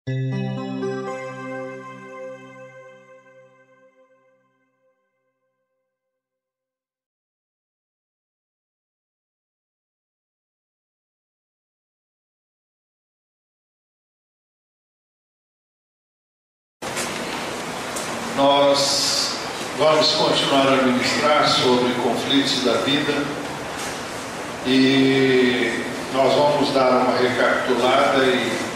Nós vamos continuar a ministrar sobre conflitos da vida e nós vamos dar uma recapitulada e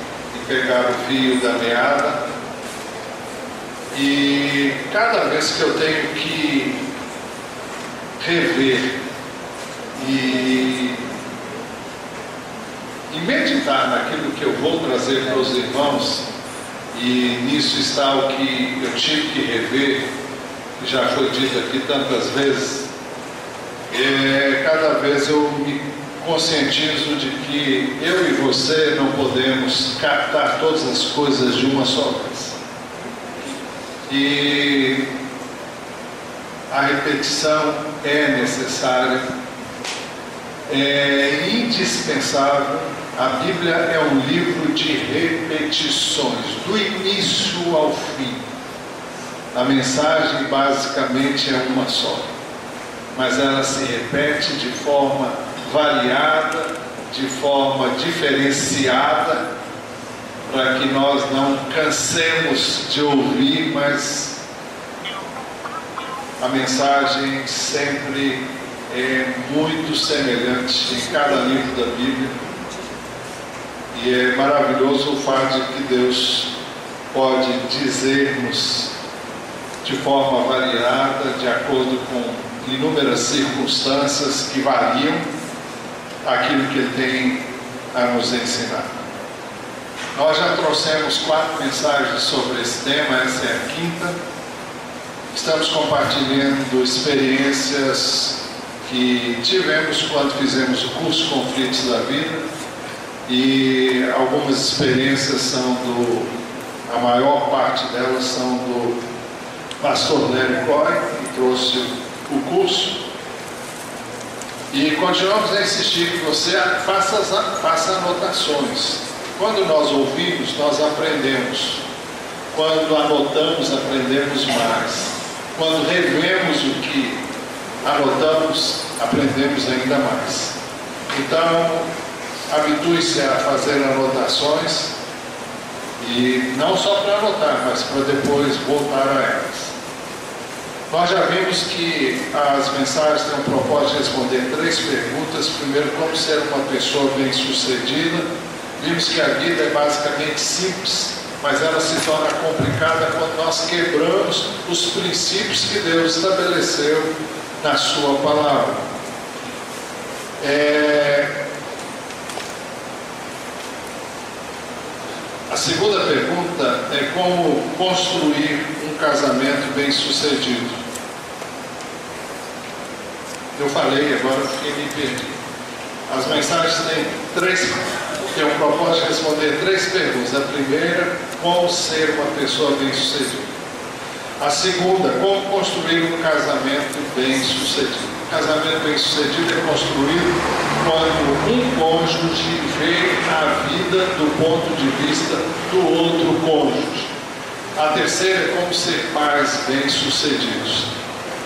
pegar o fio da meada. E cada vez que eu tenho que rever e meditar naquilo que eu vou trazer para os irmãos, e nisso está o que eu tive que rever, que já foi dito aqui tantas vezes, cada vez eu me conscientizo de que eu e você não podemos captar todas as coisas de uma só vez. E a repetição é necessária, é indispensável. A Bíblia é um livro de repetições, do início ao fim. A mensagem basicamente é uma só, mas ela se repete de forma variada, de forma diferenciada, para que nós não cansemos de ouvir, mas a mensagem sempre é muito semelhante em cada livro da Bíblia. E é maravilhoso o fato de que Deus pode dizer-nos de forma variada, de acordo com inúmeras circunstâncias que variam, aquilo que Ele tem a nos ensinar. Nós já trouxemos 4 mensagens sobre esse tema, essa é a 5ª. Estamos compartilhando experiências que tivemos quando fizemos o curso Conflitos da Vida. E algumas experiências a maior parte delas são do pastor Larry Coy, que trouxe o curso. E continuamos a insistir que você faça anotações. Quando nós ouvimos, nós aprendemos. Quando anotamos, aprendemos mais. Quando revemos o que anotamos, aprendemos ainda mais. Então, habitue-se a fazer anotações, e não só para anotar, mas para depois voltar a elas. Nós já vimos que as mensagens têm o propósito de responder 3 perguntas. Primeiro, como ser uma pessoa bem-sucedida. Vimos que a vida é basicamente simples, mas ela se torna complicada quando nós quebramos os princípios que Deus estabeleceu na sua palavra. A segunda pergunta é como construir um casamento bem-sucedido. Eu falei, agora fiquei me perdido. As mensagens têm o propósito de responder 3 perguntas. A primeira, como ser uma pessoa bem-sucedida. A segunda, como construir um casamento bem-sucedido. O casamento bem-sucedido é construído quando um cônjuge vê a vida do ponto de vista do outro cônjuge. A terceira é como ser pais bem-sucedidos.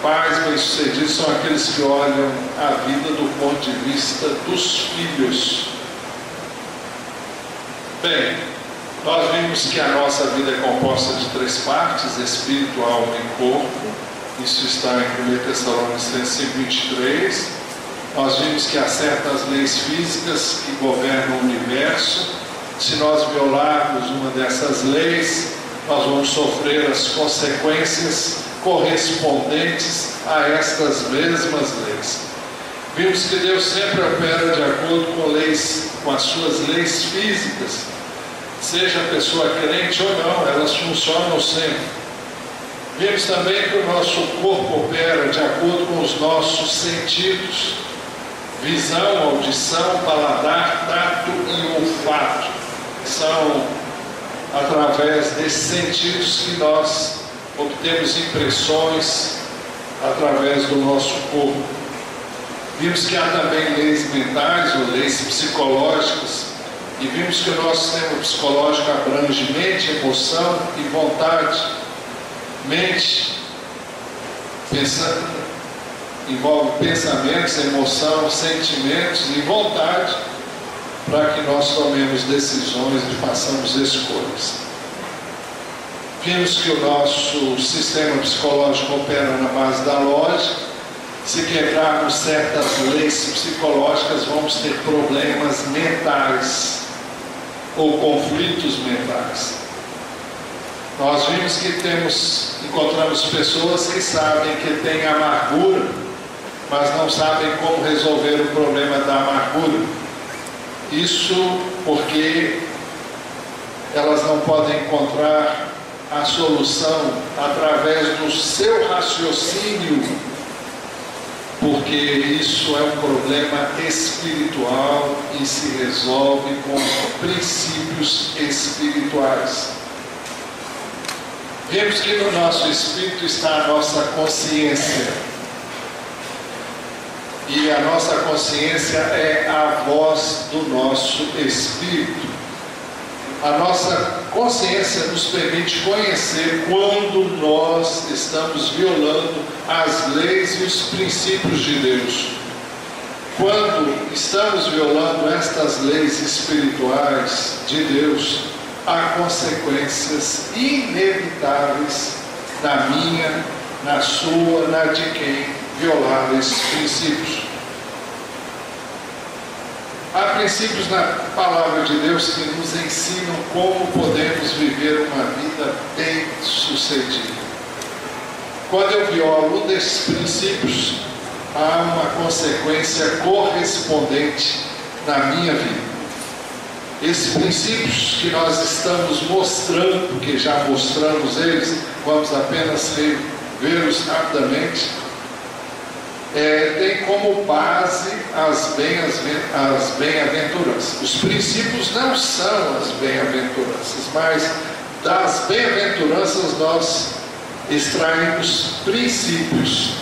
Pais bem-sucedidos são aqueles que olham a vida do ponto de vista dos filhos. Bem, nós vimos que a nossa vida é composta de 3 partes: espírito, alma e corpo. Isso está em 1 Tessalonicenses 5:23. Nós vimos que há certas leis físicas que governam o universo. Se nós violarmos uma dessas leis, nós vamos sofrer as consequências correspondentes a estas mesmas leis. Vimos que Deus sempre opera de acordo com as suas leis físicas. Seja a pessoa crente ou não, elas funcionam sempre. Vimos também que o nosso corpo opera de acordo com os nossos sentidos: visão, audição, paladar, tato e olfato. São através desses sentidos que nós obtemos impressões através do nosso corpo. Vimos que há também leis mentais ou leis psicológicas, E vimos que o nosso sistema psicológico abrange mente, emoção e vontade. Mente, envolve pensamentos, emoção, sentimentos e vontade, para que nós tomemos decisões e façamos escolhas. Vimos que o nosso sistema psicológico opera na base da lógica. Se quebrarmos certas leis psicológicas, vamos ter problemas mentais ou conflitos mentais. Nós vimos que encontramos pessoas que sabem que têm amargura, mas não sabem como resolver o problema da amargura. Isso porque elas não podem encontrar a solução através do seu raciocínio, porque isso é um problema espiritual e se resolve com princípios espirituais. Vemos que no nosso espírito está a nossa consciência. E a nossa consciência é a voz do nosso espírito. A nossa consciência nos permite conhecer quando nós estamos violando as leis e os princípios de Deus. Quando estamos violando estas leis espirituais de Deus, há consequências inevitáveis na minha, na sua, na de quem violar esses princípios. Há princípios na palavra de Deus que nos ensinam como podemos viver uma vida bem-sucedida. Quando eu violo um desses princípios, há uma consequência correspondente na minha vida. Esses princípios que nós estamos mostrando, que já mostramos eles, vamos apenas revê-los rapidamente, tem como base as bem-aventuranças. Os princípios não são as bem-aventuranças, mas das bem-aventuranças nós extraímos princípios.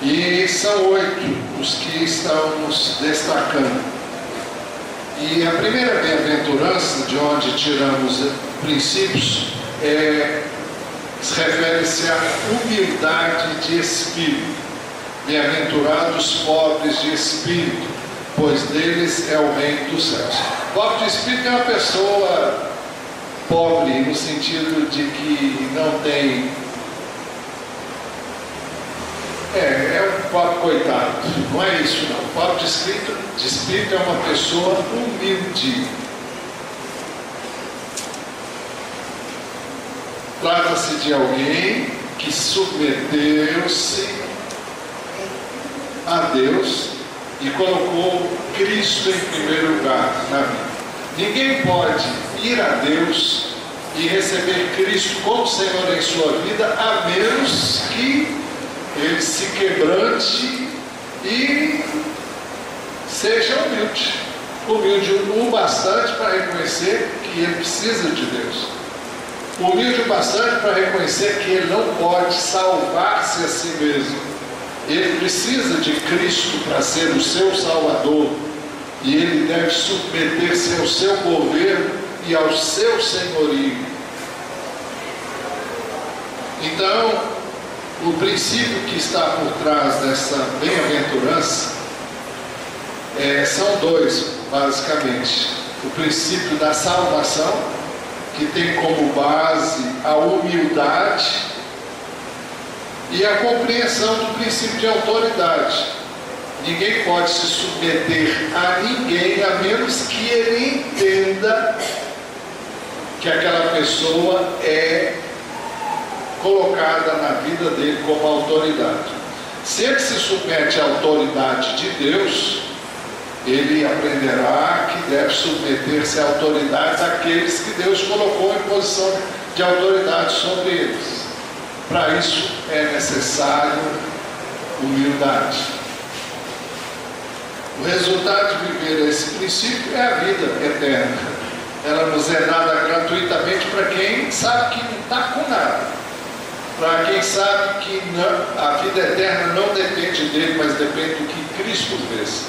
E são 8 os que estamos destacando. E a primeira bem-aventurança, de onde tiramos princípios, se refere-se à humildade de espírito. Bem-aventurados pobres de espírito, pois deles é o reino dos céus. Pobre de espírito é uma pessoa pobre no sentido de que não tem... É um pobre coitado, não é isso não. Pobre de espírito é uma pessoa humilde. Trata-se de alguém que submeteu-se a Deus e colocou Cristo em primeiro lugar na vida. Ninguém pode ir a Deus e receber Cristo como Senhor em sua vida, a menos que ele se quebrante e seja humilde. Humilde o bastante para reconhecer que ele precisa de Deus. Humilde o bastante para reconhecer que ele não pode salvar-se a si mesmo. Ele precisa de Cristo para ser o seu Salvador. E ele deve submeter-se ao seu governo e ao seu senhorio. Então, o princípio que está por trás dessa bem-aventurança são 2, basicamente. O princípio da salvação, que tem como base a humildade, e a compreensão do princípio de autoridade. Ninguém pode se submeter a ninguém, a menos que ele entenda que aquela pessoa é colocada na vida dele como autoridade. Se ele se submete à autoridade de Deus, ele aprenderá que deve submeter-se à autoridade daqueles que Deus colocou em posição de autoridade sobre eles. Para isso é necessário humildade. O resultado de viver esse princípio é a vida eterna. Ela nos é dada gratuitamente para quem sabe que não está com nada. Para quem sabe que a vida eterna não depende dele, mas depende do que Cristo fez.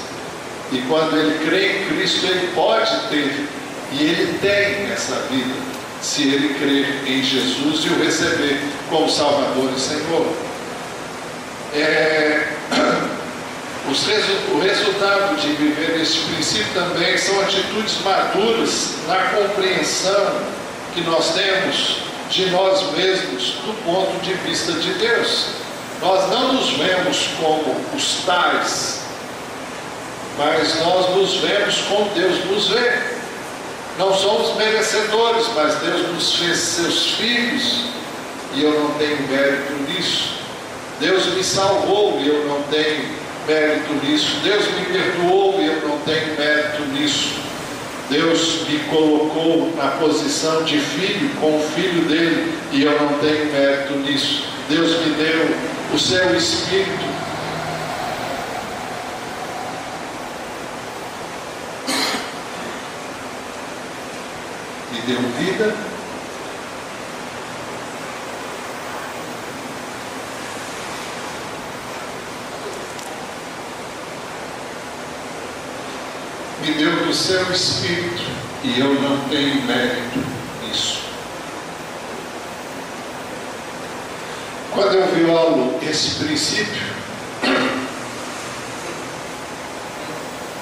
E quando ele crê em Cristo, ele pode ter, e ele tem essa vida, se ele crer em Jesus e o receber como Salvador e Senhor. O resultado de viver esse princípio também são atitudes maduras na compreensão que nós temos de nós mesmos do ponto de vista de Deus. Nós não nos vemos como os tais, mas nós nos vemos como Deus nos vê. Não somos merecedores, mas Deus nos fez seus filhos, e eu não tenho mérito nisso. Deus me salvou e eu não tenho mérito nisso. Deus me perdoou e eu não tenho mérito nisso. Deus me colocou na posição de filho com o filho dele e eu não tenho mérito nisso. Deus me deu o seu Espírito. Me deu vida. Me deu do seu Espírito e eu não tenho mérito nisso. Quando eu violo esse princípio,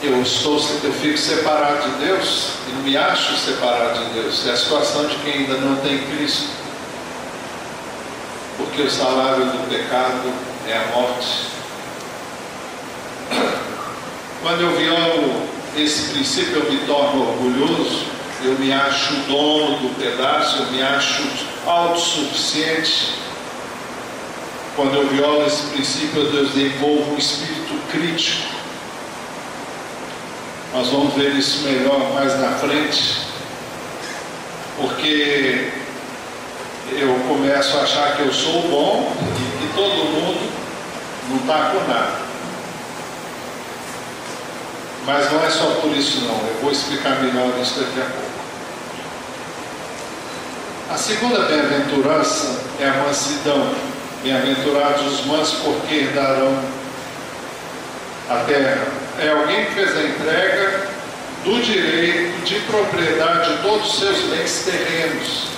eu fico separado de Deus e não me acho separado de Deus. É a situação de quem ainda não tem Cristo, porque o salário do pecado é a morte. Quando eu violo esse princípio, eu me torno orgulhoso, eu me acho dono do pedaço, eu me acho autossuficiente. Quando eu violo esse princípio, eu desenvolvo um espírito crítico. Nós vamos ver isso melhor mais na frente, porque eu começo a achar que eu sou bom e que todo mundo não está com nada. Mas não é só por isso não, eu vou explicar melhor isso daqui a pouco. A segunda bem-aventurança é a mansidão. Bem-aventurados os mansos, porque herdarão a terra. É alguém que fez a entrega do direito de propriedade de todos os seus bens terrenos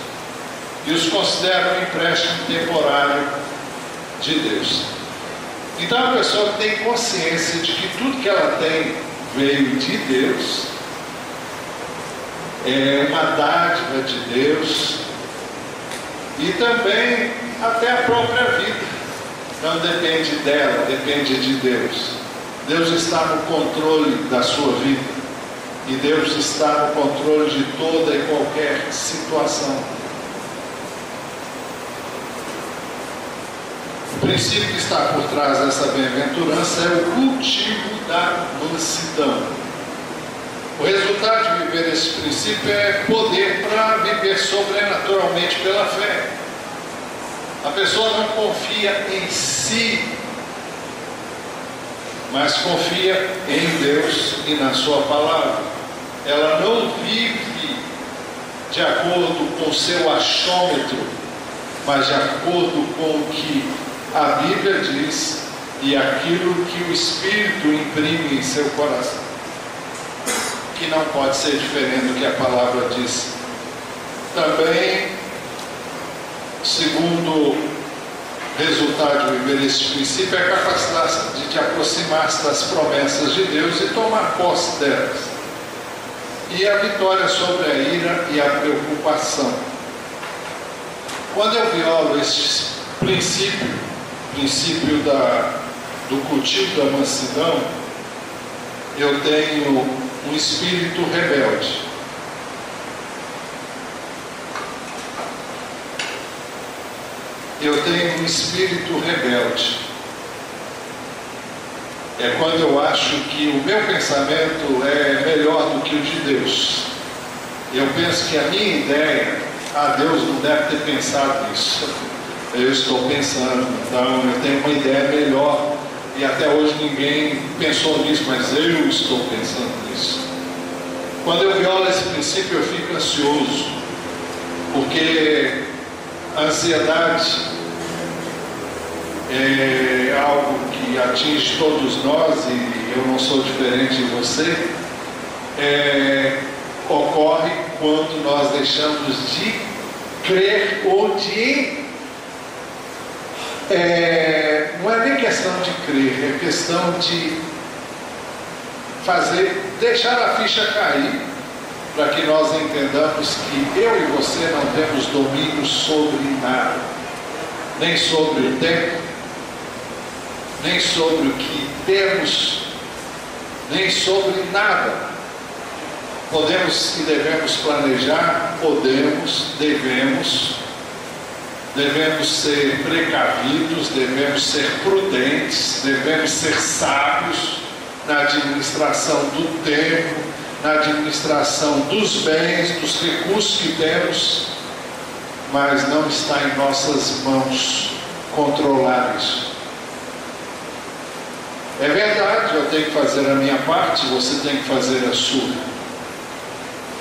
e os considera um empréstimo temporário de Deus. Então a pessoa tem consciência de que tudo que ela tem veio de Deus, é uma dádiva de Deus, e também até a própria vida não depende dela, depende de Deus. Deus está no controle da sua vida, e Deus está no controle de toda e qualquer situação. O princípio que está por trás dessa bem-aventurança é o cultivo da mansidão. O resultado de viver esse princípio é poder para viver sobrenaturalmente pela fé. A pessoa não confia em si, mas confia em Deus e na sua palavra. Ela não vive de acordo com o seu achômetro, mas de acordo com o que a Bíblia diz e aquilo que o Espírito imprime em seu coração, que não pode ser diferente do que a palavra diz. Também, segundo resultado de viver esse princípio, é a capacidade de aproximar-se das promessas de Deus e tomar posse delas, e a vitória sobre a ira e a preocupação. Quando eu violo esse princípio do cultivo da mansidão, eu tenho um espírito rebelde. Eu tenho um espírito rebelde. É quando eu acho que o meu pensamento é melhor do que o de Deus. Eu penso que a minha ideia, Deus não deve ter pensado nisso. Eu estou pensando, então eu tenho uma ideia melhor, e até hoje ninguém pensou nisso, mas eu estou pensando nisso. Quando eu violo esse princípio, eu fico ansioso, porque a ansiedade é algo que atinge todos nós, e eu não sou diferente de você, ocorre quando nós deixamos de crer ou de... não é nem questão de crer, é questão de deixar a ficha cair, para que nós entendamos que eu e você não temos domínio sobre nada, nem sobre o tempo, nem sobre o que temos, nem sobre nada. Podemos e devemos planejar, devemos ser precavidos, devemos ser prudentes, devemos ser sábios na administração do tempo, na administração dos bens, dos recursos que temos, mas não está em nossas mãos controlar isso. É verdade, eu tenho que fazer a minha parte, você tem que fazer a sua,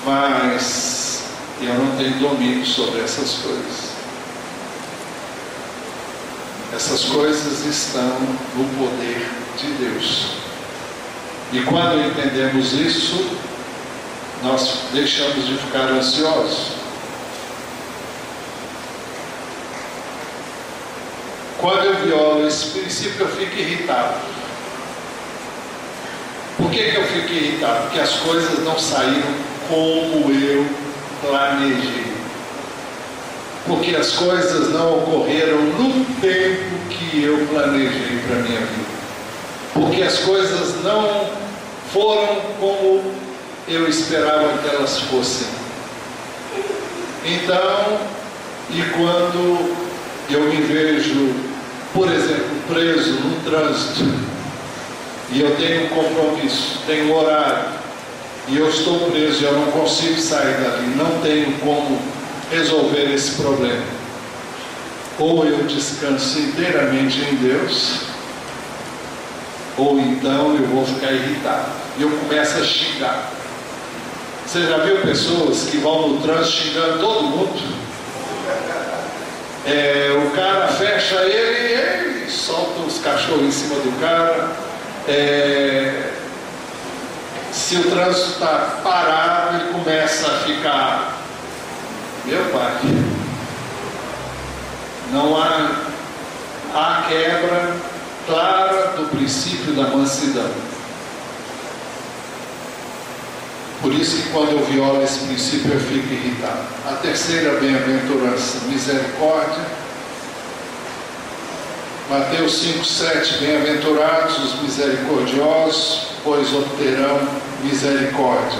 mas eu não tenho domínio sobre essas coisas. Essas coisas estão no poder de Deus. E quando entendemos isso, nós deixamos de ficar ansiosos. Quando eu violo esse princípio, eu fico irritado. Por que eu fico irritado? Porque as coisas não saíram como eu planejei. Porque as coisas não ocorreram no tempo que eu planejei para a minha vida. Porque as coisas não foram como eu esperava que elas fossem. Então, e quando eu me vejo, por exemplo, preso num trânsito, e eu tenho um compromisso, tenho um horário, e eu estou preso e eu não consigo sair dali, não tenho como resolver esse problema, ou eu descanso inteiramente em Deus, ou então eu vou ficar irritado e eu começo a xingar. Você já viu pessoas que vão no trânsito xingando todo mundo? O cara fecha ele e ele solta os cachorros em cima do cara. Se o trânsito está parado, ele começa a ficar... Meu pai, não há quebra clara do princípio da mansidão. Por isso que quando eu violo esse princípio eu fico irritado. A terceira bem-aventurança, misericórdia. Mateus 5,7, bem-aventurados os misericordiosos, pois obterão misericórdia.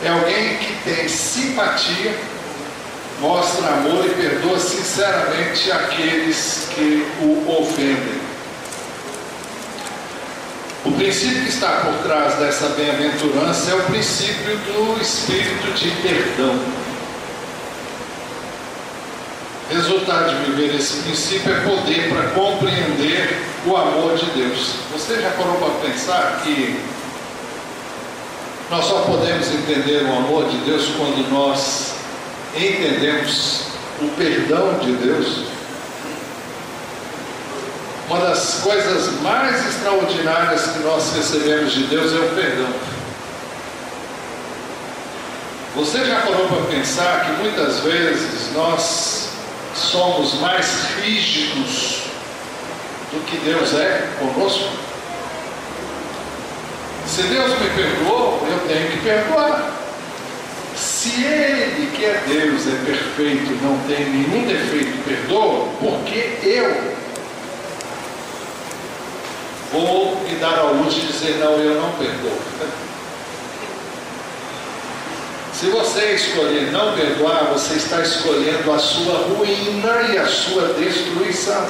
É alguém que tem simpatia, mostra amor e perdoa sinceramente aqueles que o ofendem. O princípio que está por trás dessa bem-aventurança é o princípio do espírito de perdão. Resultado de viver esse princípio é poder para compreender o amor de Deus. Você já parou para pensar que nós só podemos entender o amor de Deus quando nós entendemos o perdão de Deus? Uma das coisas mais extraordinárias que nós recebemos de Deus é o perdão. Você já parou para pensar que muitas vezes nós somos mais rígidos do que Deus é conosco? Se Deus me perdoou, eu tenho que perdoar. Se Ele, que é Deus, é perfeito, não tem nenhum defeito, perdoa, porque eu vou me dar ao luxo de dizer, não, eu não perdoo. Se você escolher não perdoar, você está escolhendo a sua ruína e a sua destruição.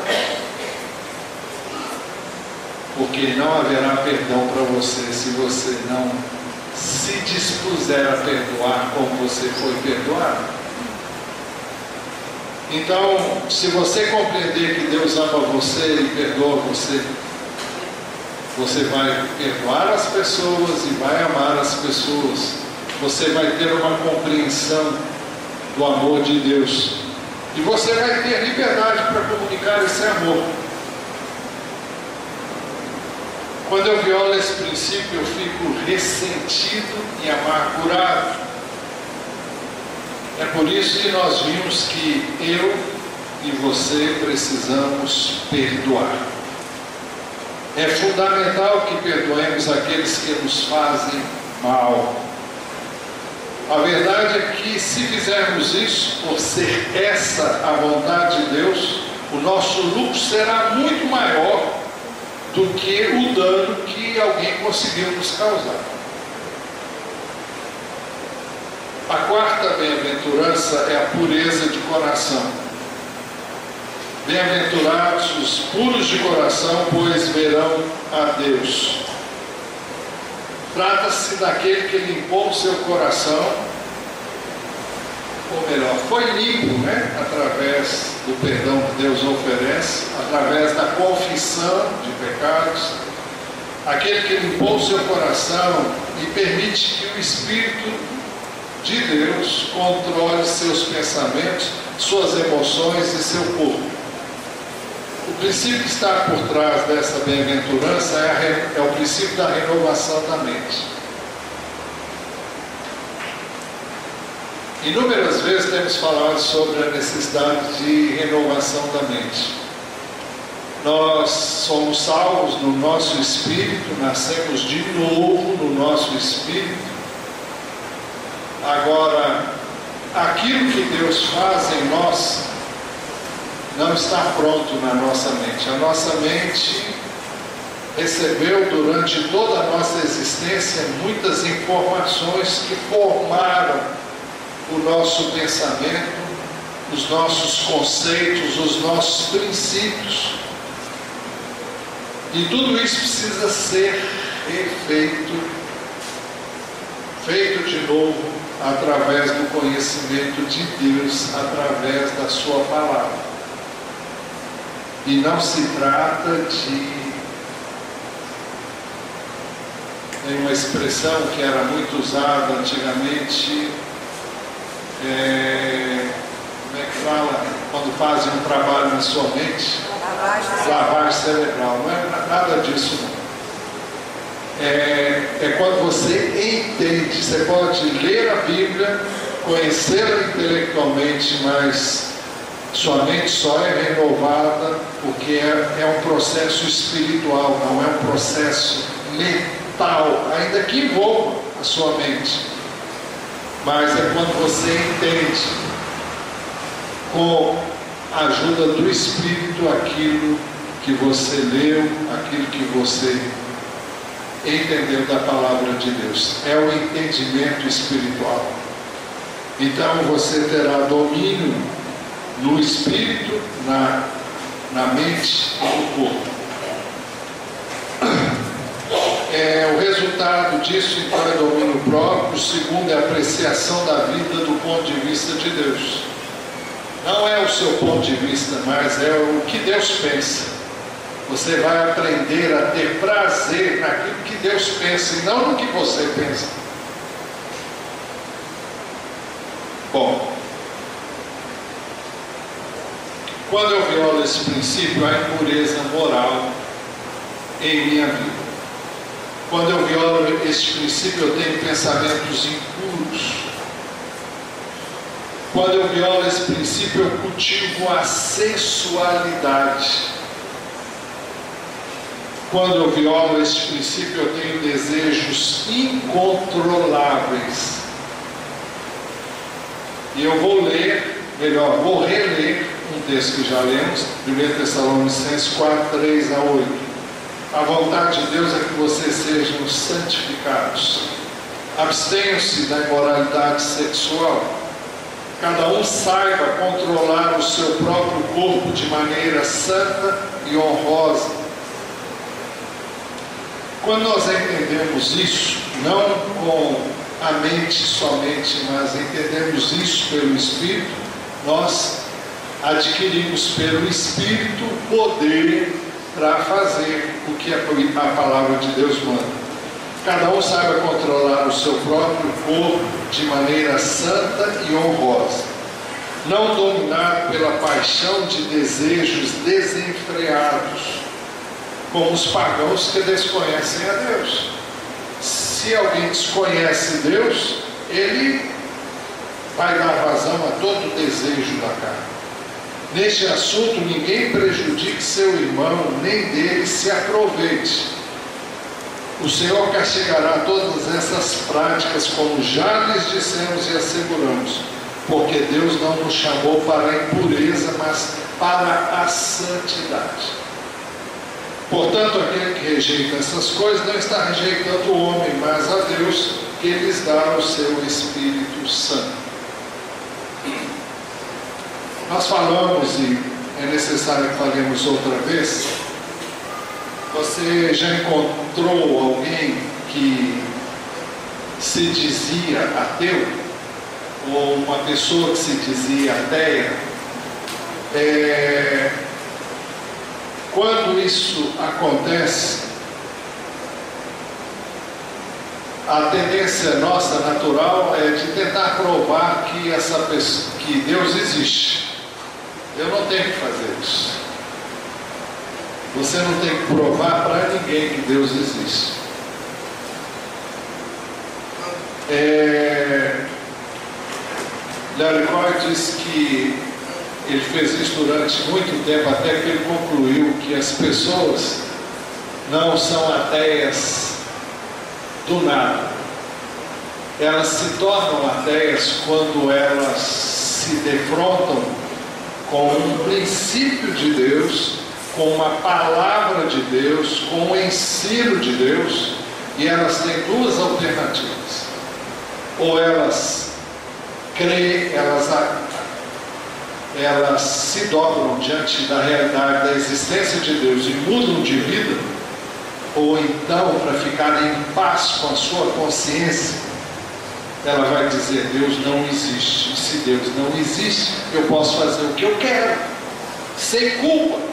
Porque não haverá perdão para você se você não se dispuser a perdoar como você foi perdoado. Então, se você compreender que Deus ama você e perdoa você, você vai perdoar as pessoas e vai amar as pessoas. Você vai ter uma compreensão do amor de Deus. E você vai ter liberdade para comunicar esse amor. Quando eu violo esse princípio, eu fico ressentido e amargurado. É por isso que nós vimos que eu e você precisamos perdoar. É fundamental que perdoemos aqueles que nos fazem mal. A verdade é que se fizermos isso, por ser essa a vontade de Deus, o nosso lucro será muito maior do que o dano que alguém conseguiu nos causar. A quarta bem-aventurança é a pureza de coração. Bem-aventurados os puros de coração, pois verão a Deus. Trata-se daquele que limpou o seu coração, ou melhor, foi limpo, através do perdão que Deus oferece, através da confissão de pecados. Aquele que limpou o seu coração e permite que o Espírito de Deus controle seus pensamentos, suas emoções e seu corpo. O princípio que está por trás dessa bem-aventurança é o princípio da renovação da mente. Inúmeras vezes temos falado sobre a necessidade de renovação da mente. Nós somos salvos no nosso espírito, nascemos de novo no nosso espírito. Agora, aquilo que Deus faz em nós não está pronto na nossa mente. A nossa mente recebeu durante toda a nossa existência muitas informações que formaram o nosso pensamento, os nossos conceitos, os nossos princípios. E tudo isso precisa ser refeito, feito de novo, através do conhecimento de Deus, através da sua palavra. E não se trata de... Tem uma expressão que era muito usada antigamente, como é que fala? Quando fazem um trabalho na sua mente, lavagem cerebral. Não é nada disso não. É quando você entende. Você pode ler a Bíblia, conhecê-la intelectualmente, mas sua mente só é renovada porque é um processo espiritual, não é um processo mental, ainda que envolva a sua mente. Mas é quando você entende, com a ajuda do Espírito, aquilo que você leu, aquilo que você entendeu da palavra de Deus. É o entendimento espiritual. Então você terá domínio no espírito, na mente e no corpo. O resultado disso, então, é domínio próprio. O segundo é a apreciação da vida do ponto de vista de Deus. Não é o seu ponto de vista, mas é o que Deus pensa. Você vai aprender a ter prazer naquilo que Deus pensa e não no que você pensa. Bom, quando eu violo esse princípio, há impureza moral em minha vida. Quando eu violo esse princípio, eu tenho pensamentos impuros. Quando eu violo esse princípio, eu cultivo a sensualidade. Quando eu violo esse princípio, eu tenho desejos incontroláveis. E eu vou reler um texto que já lemos, 1 Tessalonicenses 4, 3 a 8. A vontade de Deus é que vocês sejam santificados. Abstenham-se da imoralidade sexual. Cada um saiba controlar o seu próprio corpo de maneira santa e honrosa. Quando nós entendemos isso, não com a mente somente, mas entendemos isso pelo Espírito, nós adquirimos pelo Espírito poder para fazer o que a palavra de Deus manda. Cada um saiba controlar o seu próprio corpo de maneira santa e honrosa, não dominado pela paixão de desejos desenfreados, como os pagãos que desconhecem a Deus. Se alguém desconhece Deus, ele vai dar vazão a todo o desejo da carne. Neste assunto, ninguém prejudique seu irmão, nem dele se aproveite. O Senhor castigará todas essas práticas, como já lhes dissemos e asseguramos, porque Deus não nos chamou para a impureza, mas para a santidade. Portanto, aquele que rejeita essas coisas não está rejeitando o homem, mas a Deus, que lhes dá o seu Espírito Santo. Nós falamos, e é necessário que falemos outra vez. Você já encontrou alguém que se dizia ateu? Ou uma pessoa que se dizia ateia? Quando isso acontece, a tendência nossa natural é de tentar provar que Deus existe. Eu não tenho que fazer isso. Você não tem que provar para ninguém que Deus existe. Larry Cohen disse que ele fez isso durante muito tempo, até que ele concluiu que as pessoas não são ateias do nada. Elas se tornam ateias quando elas se defrontam com um princípio de Deus, com uma palavra de Deus, com um ensino de Deus, e elas têm duas alternativas. Ou elas creem, elas se dobram diante da realidade da existência de Deus e mudam de vida, ou então, para ficar em paz com a sua consciência, ela vai dizer: Deus não existe. E se Deus não existe, eu posso fazer o que eu quero, sem culpa.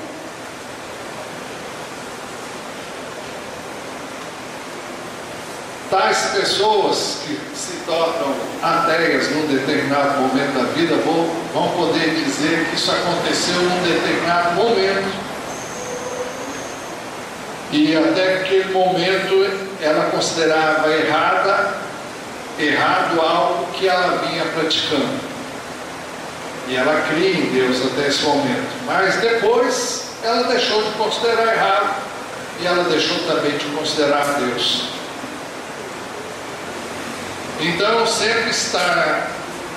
Tais pessoas que se tornam ateias num determinado momento da vida vão poder dizer que isso aconteceu num determinado momento, e até aquele momento ela considerava errado algo que ela vinha praticando, e ela cria em Deus até esse momento, mas depois ela deixou de considerar errado, e ela deixou também de considerar Deus. Então sempre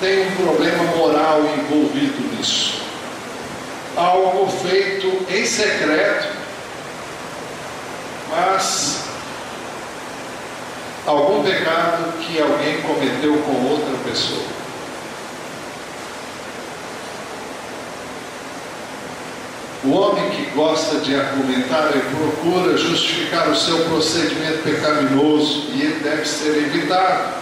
tem um problema moral envolvido nisso. Algo feito em secreto, mas algum pecado que alguém cometeu com outra pessoa. O homem que gosta de argumentar e procura justificar o seu procedimento pecaminoso, e ele deve ser evitado.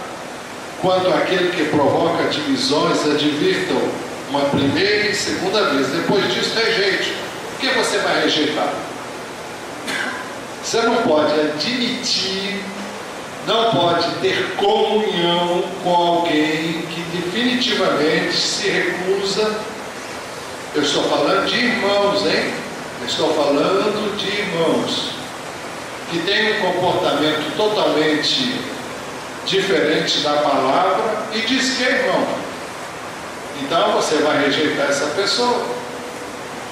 Quanto àquele que provoca divisões, advirtam uma primeira e segunda vez. Depois disso, rejeite. Por que você vai rejeitar? Você não pode admitir, não pode ter comunhão com alguém que definitivamente se recusa. Eu estou falando de irmãos, hein? Eu estou falando de irmãos que têm um comportamento totalmente diferente da palavra e diz que é irmão. Então você vai rejeitar essa pessoa.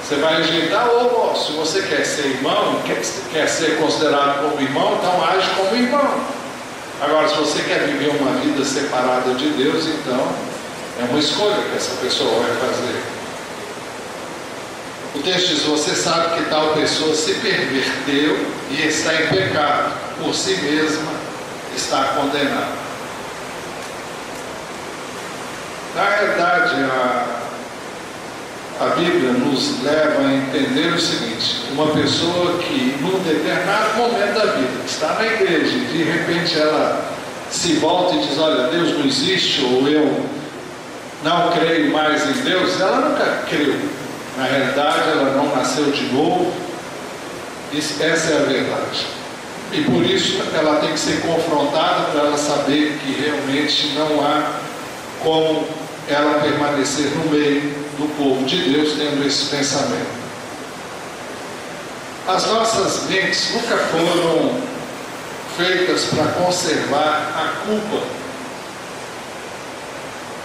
Você vai rejeitar, ou se você quer ser irmão, quer ser considerado como irmão, então age como irmão. Agora, se você quer viver uma vida separada de Deus, então é uma escolha que essa pessoa vai fazer. O texto diz: você sabe que tal pessoa se perverteu e está em pecado, por si mesma está condenado. Na realidade, a Bíblia nos leva a entender o seguinte: uma pessoa que num determinado momento da vida, que está na igreja, e de repente ela se volta e diz: olha, Deus não existe, ou eu não creio mais em Deus, ela nunca creu. Na realidade, ela não nasceu de novo. Essa é a verdade. E por isso ela tem que ser confrontada, para ela saber que realmente não há como ela permanecer no meio do povo de Deus tendo esse pensamento. As nossas mentes nunca foram feitas para conservar a culpa.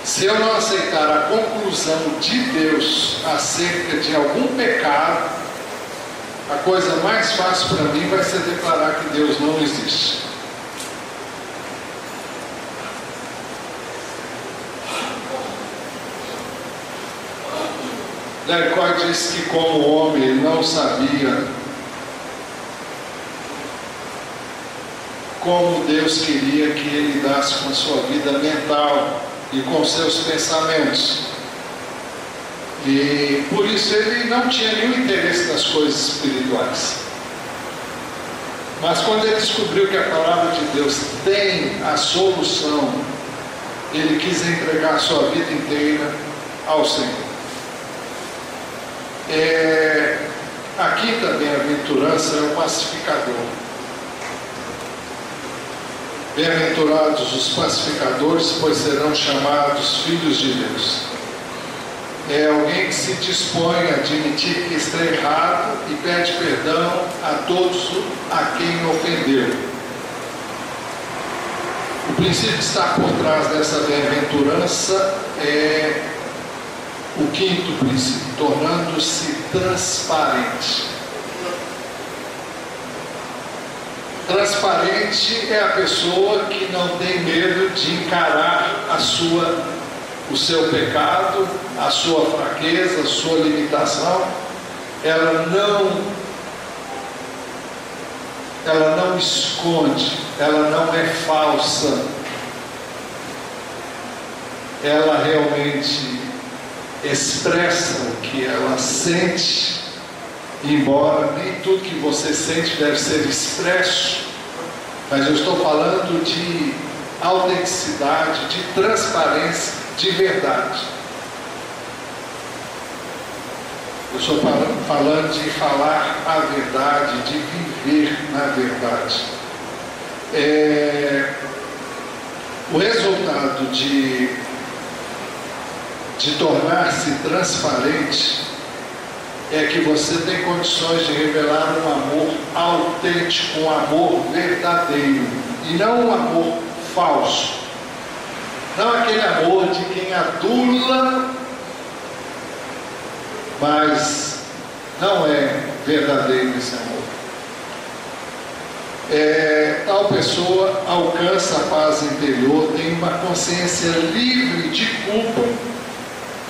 Se eu não aceitar a conclusão de Deus acerca de algum pecado, a coisa mais fácil para mim vai ser declarar que Deus não existe. Jericó diz que como o homem ele não sabia como Deus queria que ele lidasse com a sua vida mental e com seus pensamentos. E por isso ele não tinha nenhum interesse nas coisas espirituais. Mas quando ele descobriu que a palavra de Deus tem a solução, ele quis entregar a sua vida inteira ao Senhor. A quinta bem-aventurança é o pacificador. Bem-aventurados os pacificadores, pois serão chamados filhos de Deus. É alguém que se dispõe a admitir que está errado e pede perdão a todos a quem ofendeu. O princípio que está por trás dessa bem-aventurança é o quinto princípio, tornando-se transparente. Transparente é a pessoa que não tem medo de encarar o seu pecado, a sua fraqueza, a sua limitação. Ela não esconde, ela não é falsa. Ela realmente expressa o que ela sente, embora nem tudo que você sente deve ser expresso, mas eu estou falando de autenticidade, de transparência, de verdade. Eu estou falando de falar a verdade, de viver na verdade. O resultado de tornar-se transparente é que você tem condições de revelar um amor autêntico, um amor verdadeiro, e não um amor falso. Não aquele amor de quem adula, mas não é verdadeiro esse amor. Tal pessoa alcança a paz interior, tem uma consciência livre de culpa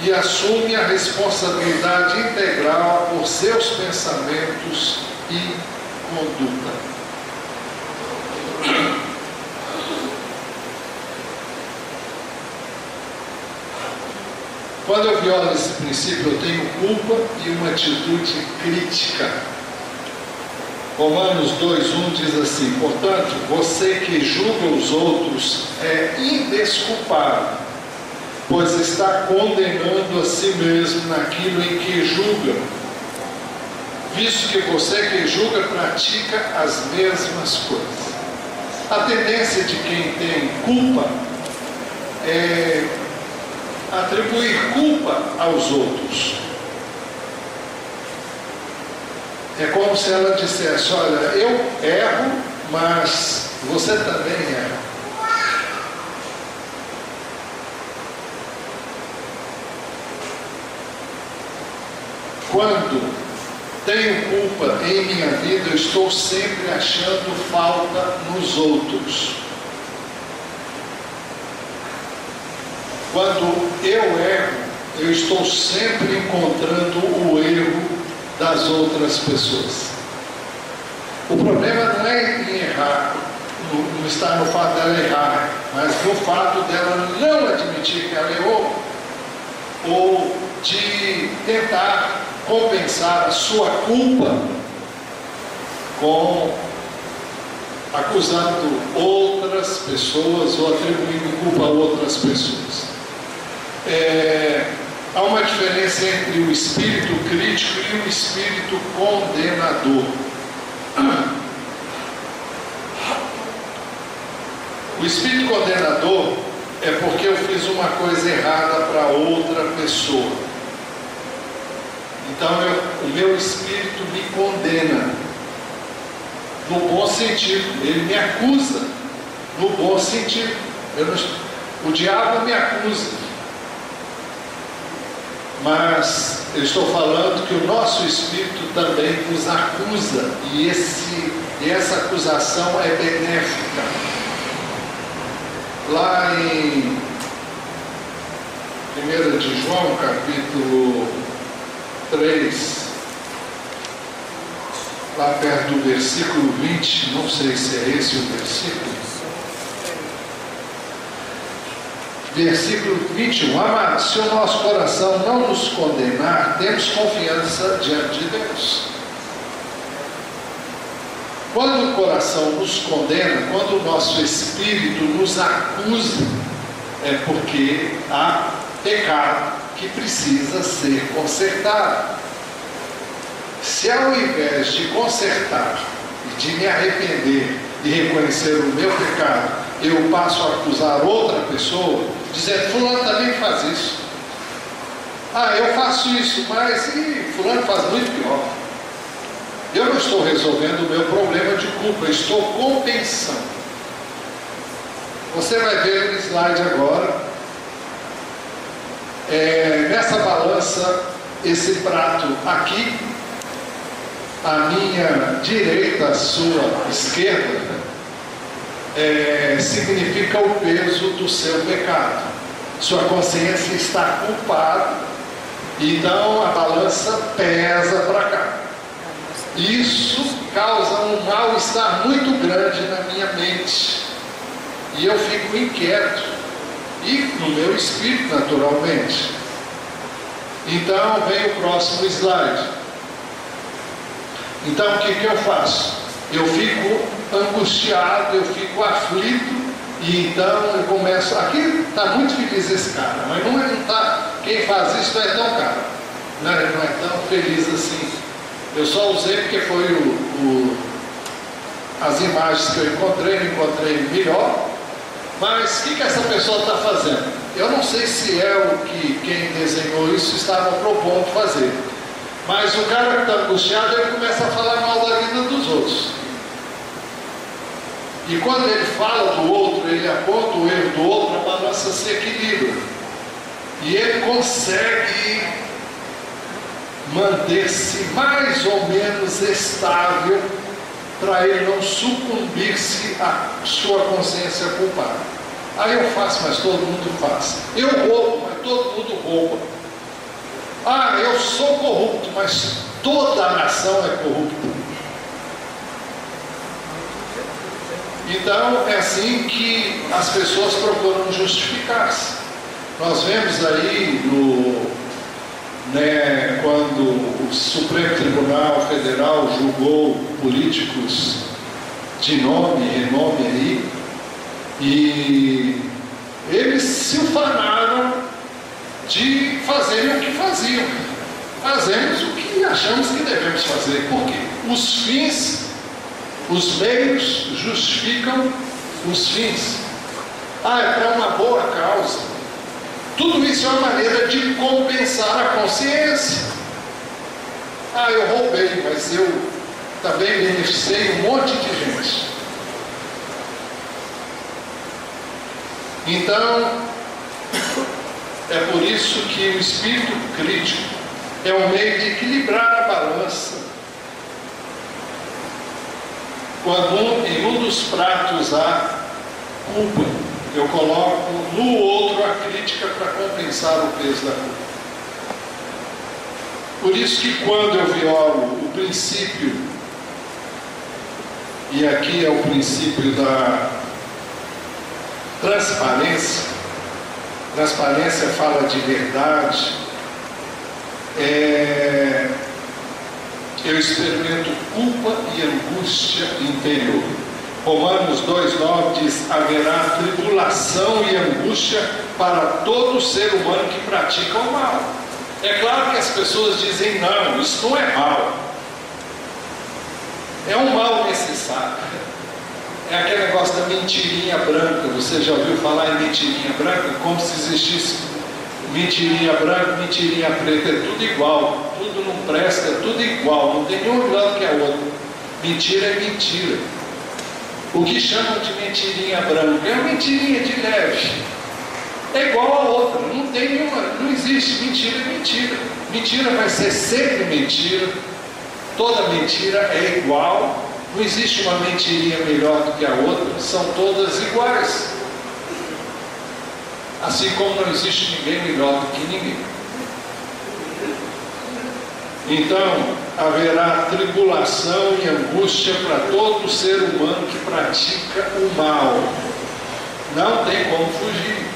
e assume a responsabilidade integral por seus pensamentos e conduta. Quando eu violo esse princípio, eu tenho culpa e uma atitude crítica. Romanos 2:1 diz assim: portanto, você que julga os outros é indesculpável, pois está condenando a si mesmo naquilo em que julga, visto que você que julga pratica as mesmas coisas. A tendência de quem tem culpa é atribuir culpa aos outros. É como se ela dissesse: olha, eu erro, mas você também erra. Quando tenho culpa em minha vida, eu estou sempre achando falta nos outros. Quando eu erro, eu estou sempre encontrando o erro das outras pessoas. O problema não é em errar, não está no fato dela errar, mas no fato dela não admitir que ela errou, ou de tentar compensar a sua culpa acusando outras pessoas ou atribuindo culpa a outras pessoas. Há uma diferença entre o espírito crítico e o espírito condenador. O espírito condenador é porque eu fiz uma coisa errada para outra pessoa. Então o meu espírito me condena, no bom sentido. Ele me acusa, no bom sentido. O diabo me acusa. Mas eu estou falando que o nosso espírito também nos acusa. E essa acusação é benéfica. Lá em 1 de João, capítulo 3, lá perto do versículo 20, não sei se é esse o versículo. Versículo 21. Amados, se o nosso coração não nos condenar, temos confiança diante de Deus. Quando o coração nos condena, quando o nosso espírito nos acusa, é porque há pecado que precisa ser consertado. Se ao invés de consertar e de me arrepender e reconhecer o meu pecado, eu passo a acusar outra pessoa, dizendo: fulano também faz isso. Ah, eu faço isso, mas fulano faz muito pior. Eu não estou resolvendo o meu problema de culpa, eu estou compensando. Você vai ver no slide agora, nessa balança, esse prato aqui, à minha direita, à sua esquerda, significa o peso do seu pecado. Sua consciência está culpada, então a balança pesa para cá. Isso causa um mal-estar muito grande na minha mente, e eu fico inquieto, e no meu espírito, naturalmente. Então vem o próximo slide. Então o que eu faço? Eu fico angustiado, eu fico aflito, e então eu começo. Aqui está muito feliz esse cara, mas não está. Quem faz isso não é tão cara, não é tão feliz assim. Eu só usei porque foi as imagens que eu encontrei melhor. Mas o que essa pessoa está fazendo? Eu não sei se é o que quem desenhou isso estava propondo fazer. Mas o cara que está angustiado, ele começa a falar mal da vida dos outros. E quando ele fala do outro, ele aponta o erro do outro, a balança se equilibra. E ele consegue manter-se mais ou menos estável, para ele não sucumbir-se à sua consciência culpada. Aí eu faço, mas todo mundo faz. Eu roubo, mas todo mundo rouba. Ah, eu sou corrupto, mas toda a nação é corrupta. Então é assim que as pessoas procuram justificar-se. Nós vemos aí quando o Supremo Tribunal Federal julgou políticos de nome e renome aí, e eles se ufanaram de fazerem o que faziam. Fazemos o que achamos que devemos fazer. Por quê? Os fins, os meios justificam os fins. Ah, é para uma boa causa. Tudo isso é uma maneira de compensar a consciência. Ah, eu roubei, mas eu também beneficiei um monte de gente. Então, é por isso que o espírito crítico é um meio de equilibrar a balança. Quando em um dos pratos há culpa, eu coloco no outro a crítica para compensar o peso da culpa. Por isso que quando eu violo o princípio, e aqui é o princípio da transparência, transparência fala de verdade, eu experimento culpa e angústia interior. Romanos 2,9 diz: haverá tribulação e angústia para todo ser humano que pratica o mal. É claro que as pessoas dizem: não, isso não é mal, é um mal necessário. É aquele negócio da mentirinha branca. Você já ouviu falar em mentirinha branca? Como se existisse Mentirinha branca, mentirinha preta, é tudo igual, tudo não presta, é tudo igual, não tem nenhuma melhor do que a outra. Mentira é mentira. O que chamam de mentirinha branca é uma mentirinha de leve, é igual a outra, não tem nenhuma, não existe. Mentira é mentira. Mentira vai ser sempre mentira, toda mentira é igual, não existe uma mentirinha melhor do que a outra, são todas iguais. Assim como não existe ninguém melhor do que ninguém. Então, haverá tribulação e angústia para todo ser humano que pratica o mal. Não tem como fugir.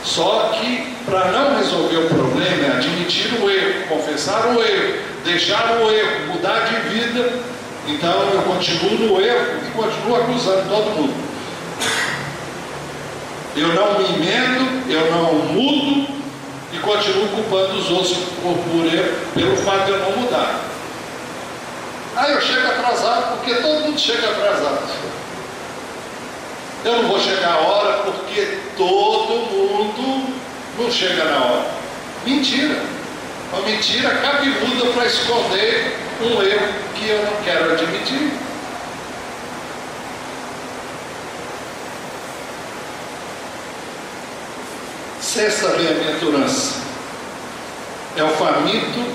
Só que, para não resolver o problema, é admitir o erro, confessar o erro, deixar o erro, mudar de vida. Então, eu continuo no erro e continuo acusando todo mundo. Eu não me emendo, eu não mudo e continuo culpando os outros por erro, pelo fato de eu não mudar. Aí eu chego atrasado, porque todo mundo chega atrasado. Eu não vou chegar a hora porque todo mundo não chega na hora. Mentira. Uma mentira cabeluda para esconder um erro que eu não quero admitir. Sexta bem-aventurança é o faminto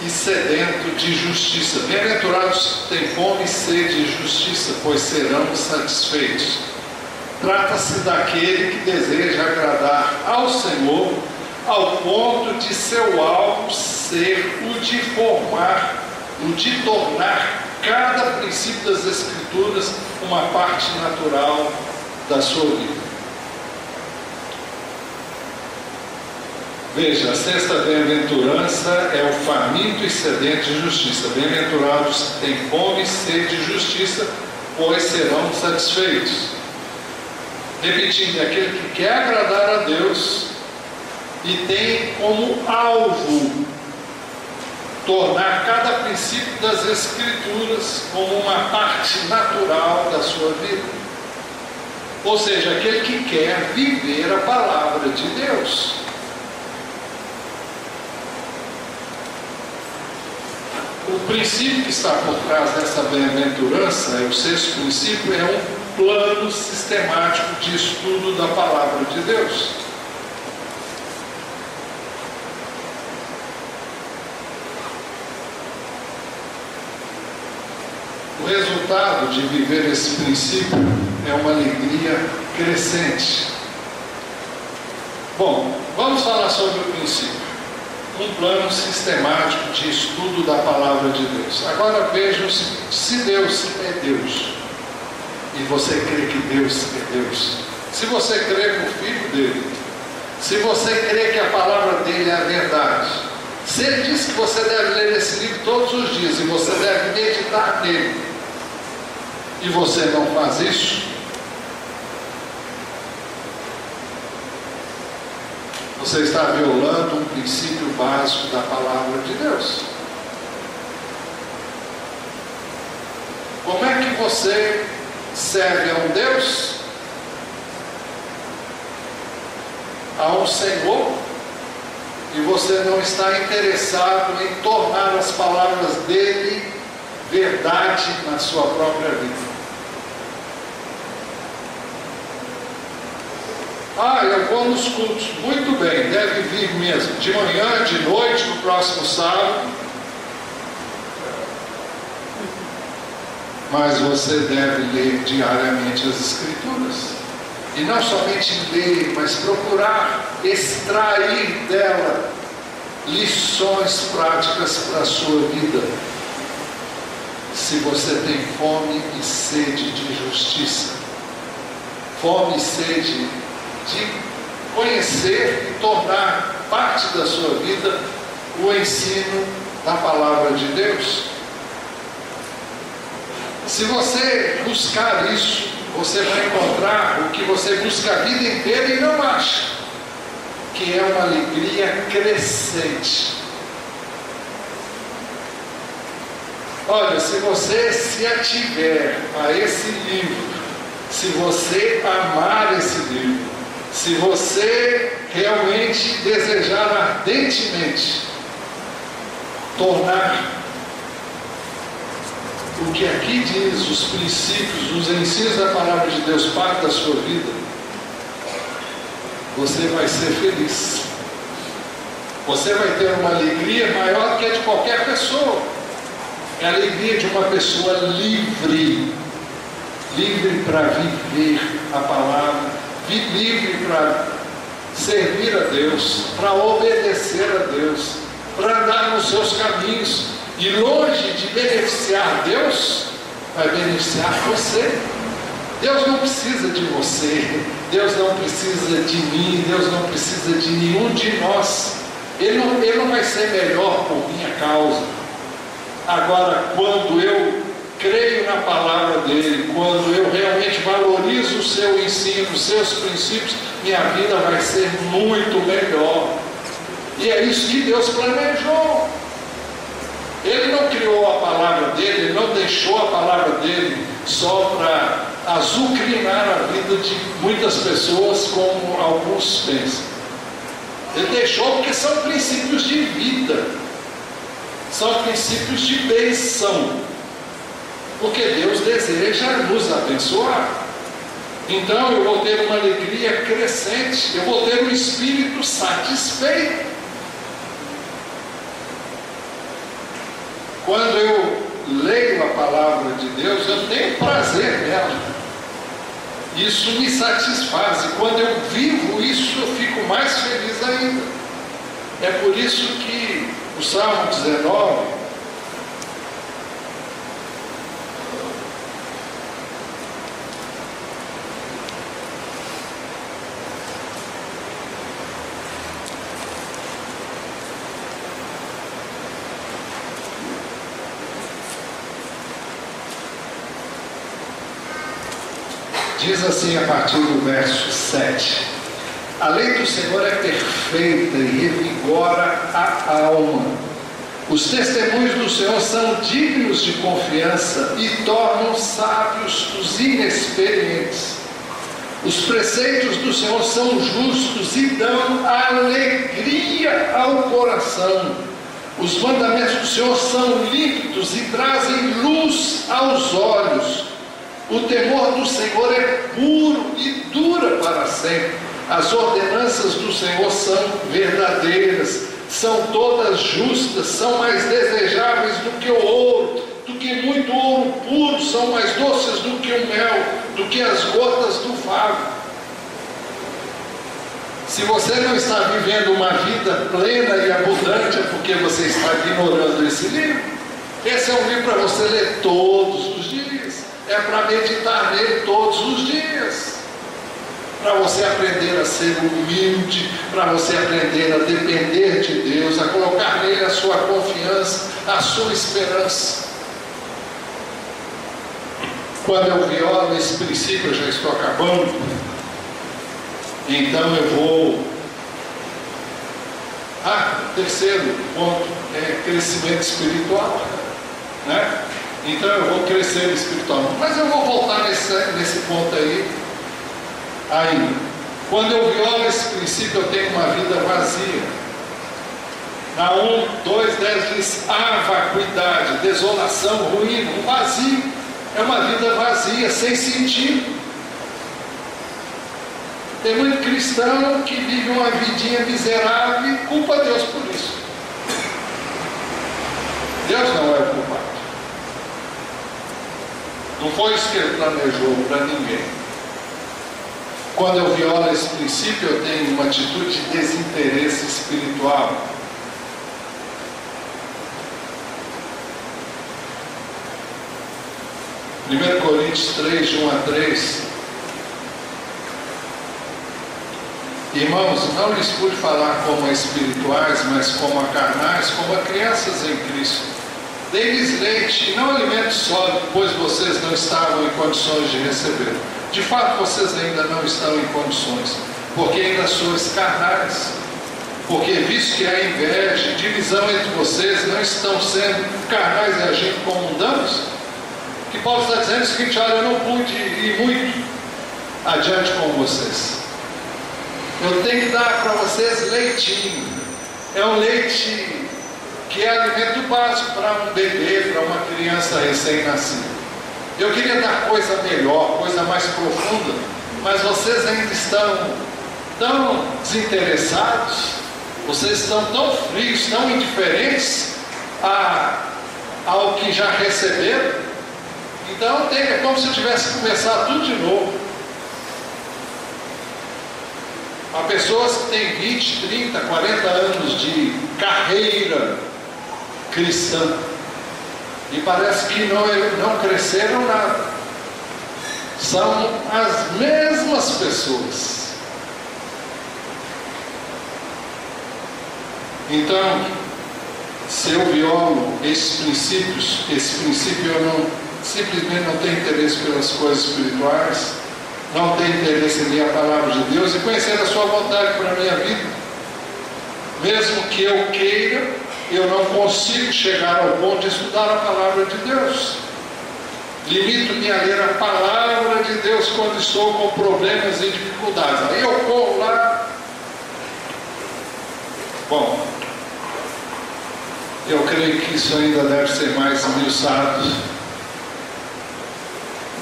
e sedento de justiça. Bem-aventurados que têm fome e sede de justiça, pois serão satisfeitos. Trata-se daquele que deseja agradar ao Senhor, ao ponto de seu alvo ser o de formar, o de tornar cada princípio das Escrituras uma parte natural da sua vida. Veja, a sexta bem-aventurança é o faminto e sedento de justiça. Bem-aventurados que têm fome e sede de justiça, pois serão satisfeitos. Repetindo, é aquele que quer agradar a Deus e tem como alvo tornar cada princípio das Escrituras como uma parte natural da sua vida. Ou seja, aquele que quer viver a palavra de Deus. O princípio que está por trás dessa bem-aventurança, o sexto princípio, é um plano sistemático de estudo da palavra de Deus. O resultado de viver esse princípio é uma alegria crescente. Bom, vamos falar sobre o princípio. Um plano sistemático de estudo da palavra de Deus. Agora vejam se Deus é Deus e você crê que Deus é Deus, se você crê no Filho dele, se você crê que a palavra dele é a verdade, se ele diz que você deve ler esse livro todos os dias e você deve meditar nele e você não faz isso, você está violando um princípio básico da palavra de Deus. Como é que você serve a um Deus, a um Senhor, e você não está interessado em tornar as palavras dele verdade na sua própria vida? Eu vou nos cultos. Muito bem, deve vir mesmo. De manhã, de noite, no próximo sábado. Mas você deve ler diariamente as Escrituras. E não somente ler, mas procurar extrair dela lições práticas para a sua vida. Se você tem fome e sede de justiça, fome e sede de conhecer e tornar parte da sua vida o ensino da palavra de Deus. Se você buscar isso, você vai encontrar o que você busca a vida inteira e não acha, que é uma alegria crescente. Olha, se você se ativer a esse livro, se você amar esse livro, Se você realmente desejar ardentemente tornar o que aqui diz, os princípios, os ensinos da palavra de Deus parte da sua vida, você vai ser feliz. Você vai ter uma alegria maior que a de qualquer pessoa. É a alegria de uma pessoa livre. Livre para viver a palavra, livre para servir a Deus, para obedecer a Deus, para andar nos seus caminhos. E longe de beneficiar Deus, vai beneficiar você. Deus não precisa de você, Deus não precisa de mim, Deus não precisa de nenhum de nós. Ele não vai ser melhor por minha causa. Agora, quando eu creio na palavra dele, quando eu realmente valorizo o seu ensino, os seus princípios, minha vida vai ser muito melhor. E é isso que Deus planejou. Ele não criou a palavra dele, ele não deixou a palavra dele só para azucrinar a vida de muitas pessoas, como alguns pensam. Ele deixou porque são princípios de vida, são princípios de bênção, porque Deus deseja nos abençoar. Então eu vou ter uma alegria crescente, eu vou ter um espírito satisfeito. Quando eu leio a palavra de Deus, eu tenho prazer nela. Isso me satisfaz. E quando eu vivo isso, eu fico mais feliz ainda. É por isso que o Salmo 19, diz assim a partir do verso 7: a lei do Senhor é perfeita e revigora a alma. Os testemunhos do Senhor são dignos de confiança e tornam sábios os inexperientes. Os preceitos do Senhor são justos e dão alegria ao coração. Os mandamentos do Senhor são límpidos e trazem luz aos olhos. O temor do Senhor é puro e dura para sempre. As ordenanças do Senhor são verdadeiras, são todas justas, são mais desejáveis do que o ouro, do que muito ouro puro, são mais doces do que o mel, do que as gotas do favo. Se você não está vivendo uma vida plena e abundante, é porque você está ignorando esse livro. Esse é um livro para você ler todos os dias. É para meditar nele todos os dias, para você aprender a ser humilde, para você aprender a depender de Deus, a colocar nele a sua confiança, a sua esperança. Quando eu violo esse princípio, eu já estou acabando, então eu vou... terceiro ponto é crescimento espiritual, né? Então eu vou crescer espiritualmente. Mas eu vou voltar nesse ponto aí ainda. Quando eu violo esse princípio, eu tenho uma vida vazia. Na 1:2:10 diz: vacuidade, desolação, ruína, um vazio. É uma vida vazia, sem sentido. Tem muito cristão que vive uma vidinha miserável e culpa Deus por isso. Deus não é o culpado. Não foi isso que ele planejou para ninguém. Quando eu violo esse princípio, eu tenho uma atitude de desinteresse espiritual. Primeiro Coríntios 3, de 1-3. Irmãos, não lhes pude falar como a espirituais, mas como a carnais, como a crianças em Cristo. Dei-lhes leite e não alimento sólido, pois vocês não estavam em condições de receber. De fato, vocês ainda não estão em condições, porque ainda sois carnais. Porque, visto que há inveja e divisão entre vocês, não estão sendo carnais e agindo como mundanos? Que Paulo está dizendo o seguinte: olha, eu não pude ir muito adiante com vocês. Eu tenho que dar para vocês leitinho. É um leite que é alimento básico para um bebê, para uma criança recém-nascida. Eu queria dar coisa melhor, coisa mais profunda, mas vocês ainda estão tão desinteressados, vocês estão tão frios, tão indiferentes ao que já receberam. Então é como se eu tivesse que começar tudo de novo. Há pessoas que têm 20, 30, 40 anos de carreira cristã e parece que não cresceram nada. São as mesmas pessoas. Então, se eu violo esses princípios, esse princípio eu simplesmente não tenho interesse pelas coisas espirituais, não tenho interesse em ler a palavra de Deus e conhecer a sua vontade para a minha vida. Mesmo que eu queira, eu não consigo chegar ao ponto de estudar a palavra de Deus. Limito-me a ler a palavra de Deus quando estou com problemas e dificuldades. Aí eu corro lá. Bom, eu creio que isso ainda deve ser mais esmiuçado.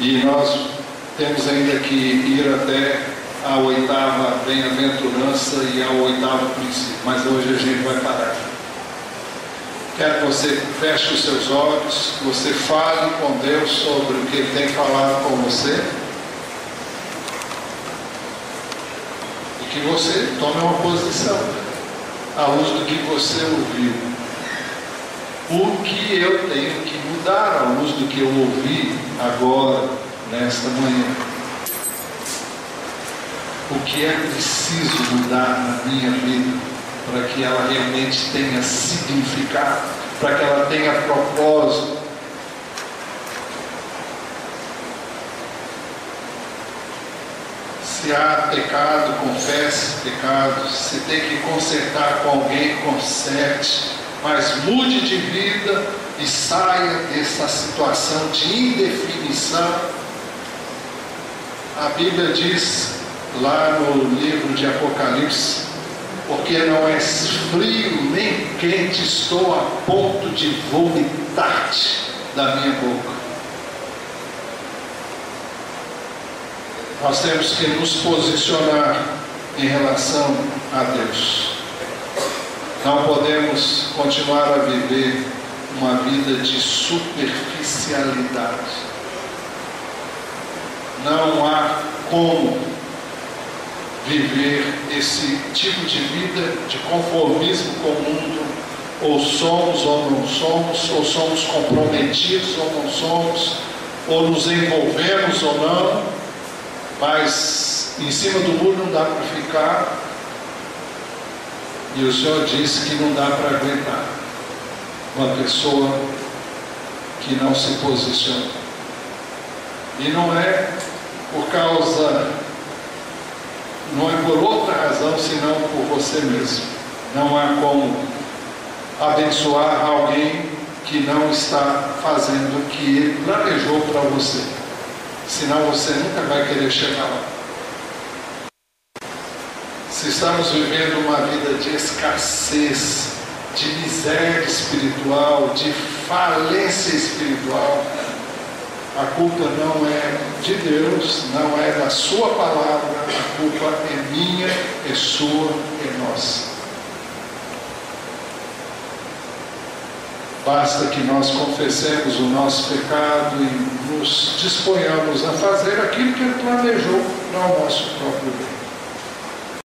E nós temos ainda que ir até a 8ª bem-aventurança e ao 8º princípio. Mas hoje a gente vai parar. Quero que você feche os seus olhos, que você fale com Deus sobre o que Ele tem falado com você. E que você tome uma posição à luz do que você ouviu. O que eu tenho que mudar à luz do que eu ouvi agora, nesta manhã? O que é preciso mudar na minha vida para que ela realmente tenha significado, para que ela tenha propósito? Se há pecado, confesse pecado. Se tem que consertar com alguém, conserte, mas mude de vida e saia dessa situação de indefinição. A Bíblia diz lá no livro de Apocalipse: porque não és frio nem quente, estou a ponto de vomitar-te da minha boca. Nós temos que nos posicionar em relação a Deus. Não podemos continuar a viver uma vida de superficialidade. Não há como viver esse tipo de vida de conformismo com o mundo. Ou somos ou não somos, ou somos comprometidos ou não somos, ou nos envolvemos ou não, mas em cima do muro não dá para ficar. E o Senhor disse que não dá para aguentar uma pessoa que não se posiciona. E não é por causa, não é por outra razão senão por você mesmo. Não há como abençoar alguém que não está fazendo o que ele planejou para você, senão você nunca vai querer chegar lá. Se estamos vivendo uma vida de escassez, de miséria espiritual, de falência espiritual, a culpa não é de Deus, não é da sua palavra, a culpa é minha, é sua, é nossa. Basta que nós confessemos o nosso pecado e nos disponhamos a fazer aquilo que Ele planejou para o nosso próprio bem.